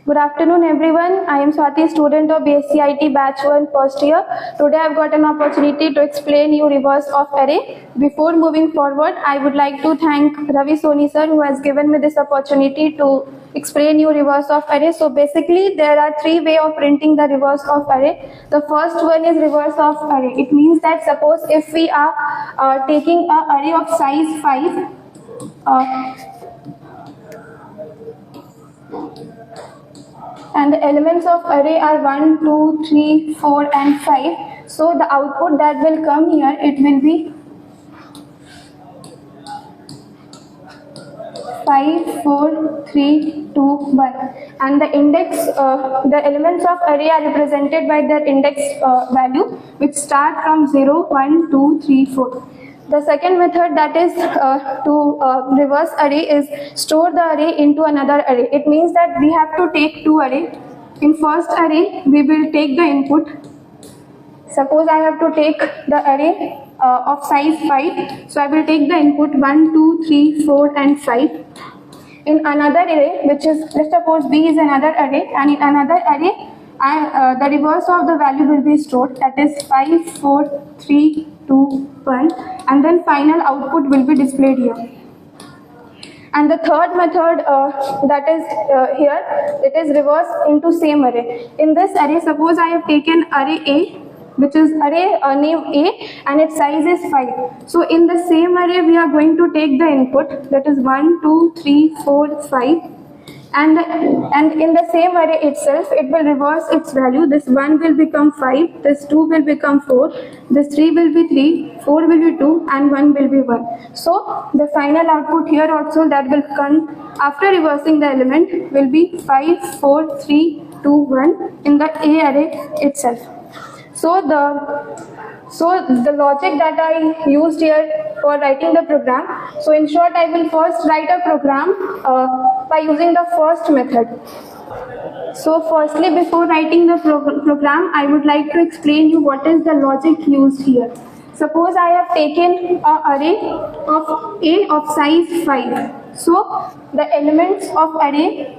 Good afternoon, everyone. I am Swati, student of BSc IT Batch 1 first year. Today I have got an opportunity to explain you reverse of array. Before moving forward, I would like to thank Ravi Soni sir who has given me this opportunity to explain you reverse of array. So basically there are three ways of printing the reverse of array. The first one is reverse of array. It means that suppose if we are taking an array of size 5, and the elements of array are 1, 2, 3, 4 and 5. So the output that will come here, it will be 5, 4, 3, 2, 1. And the index, the elements of array are represented by their index value, which start from 0, 1, 2, 3, 4. The second method, that is to reverse array, is store the array into another array. It means that we have to take two array. In first array, we will take the input. Suppose I have to take the array of size 5. So I will take the input 1, 2, 3, 4 and 5. In another array, which is, let's suppose B is another array, and in another array, the reverse of the value will be stored, that is 5, 4, 3, 2, 1, and then final output will be displayed here. And the third method, that is here, it is reverse into same array. In this array, suppose I have taken array A, which is array name A, and its size is 5. So in the same array, we are going to take the input, that is 1, 2, 3, 4, 5. And in the same array itself, it will reverse its value. This 1 will become 5, this 2 will become 4, this 3 will be 3, 4 will be 2, and 1 will be 1. So the final output here also that will come after reversing the element will be 5, 4, 3, 2, 1 in the A array itself. So the logic that I used here for writing the program. So in short, I will first write a program by using the first method. So firstly, before writing the program, I would like to explain you what is the logic used here. Suppose I have taken an array of A of size 5. So the elements of array,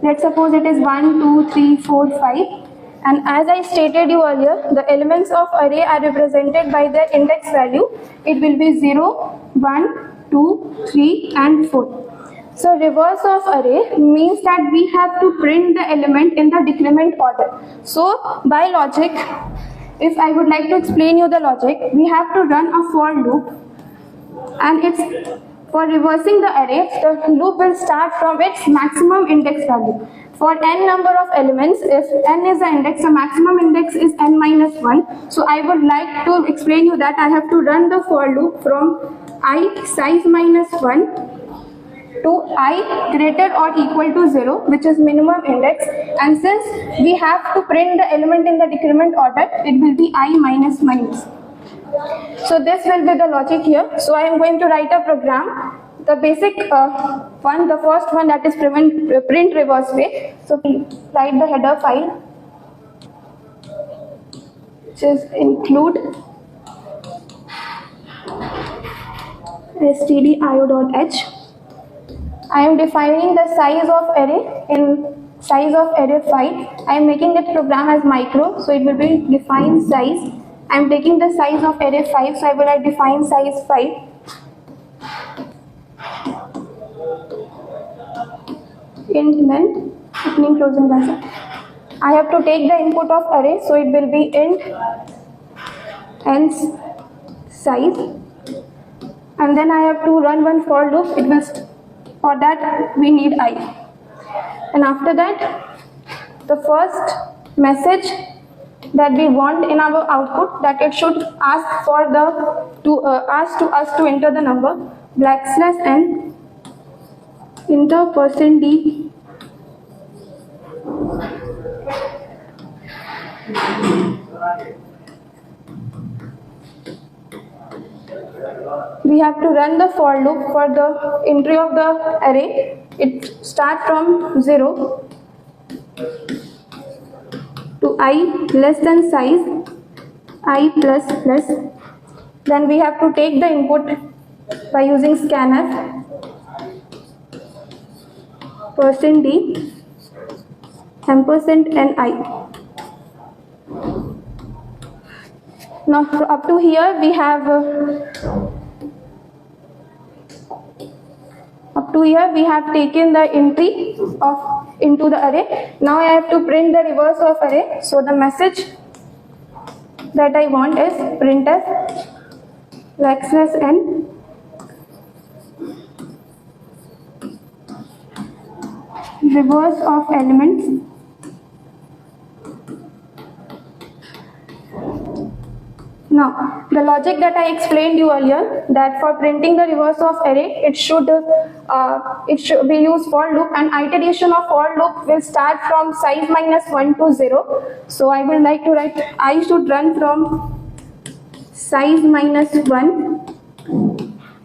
let's suppose it is 1, 2, 3, 4, 5. And as I stated you earlier, the elements of array are represented by their index value. It will be 0, 1, 2, 3 and 4. So reverse of array means that we have to print the element in the decrement order. So by logic, if I would like to explain you the logic, we have to run a for loop, and it's for reversing the array, the loop will start from its maximum index value. For n number of elements, if n is the index, the maximum index is n minus 1. So I would like to explain you that I have to run the for loop from I size minus 1 to I greater or equal to 0, which is minimum index. And since we have to print the element in the decrement order, it will be I minus minus. So this will be the logic here. So I am going to write a program. The basic one, the first one, that is print reverse way. So we write the header file, which is include stdio.h. I am defining the size of array in size of array 5. I am making that program as micro, so it will be define size. I am taking the size of array 5, so I will write define size 5. Int length, opening closing bracket. I have to take the input of array, so it will be int n size, and then I have to run one for loop. It will, for that we need I, and after that the first message that we want in our output, that it should ask for ask us to enter the number \n enter %d . We have to run the for loop for the entry of the array. It starts from 0 to I less than size, I plus plus. Then we have to take the input by using scanf. %d %ni. Now up to here we have taken the entry into the array. Now I have to print the reverse of array. So the message that I want is printf n reverse of elements Now, the logic that I explained you earlier, that for printing the reverse of array, it should be used for loop, and iteration of for loop will start from size -1 to 0. So I would like to write I should run from size -1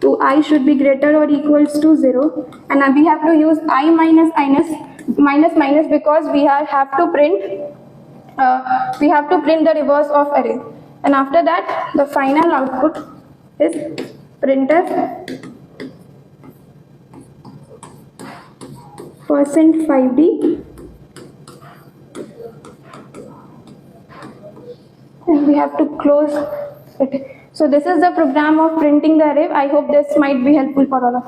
to I should be greater or equals to 0, and we have to use I minus because we have to print the reverse of array. And after that, the final output is printf %5d and we have to close it. So this is the program of printing the array. I hope this might be helpful for all of you.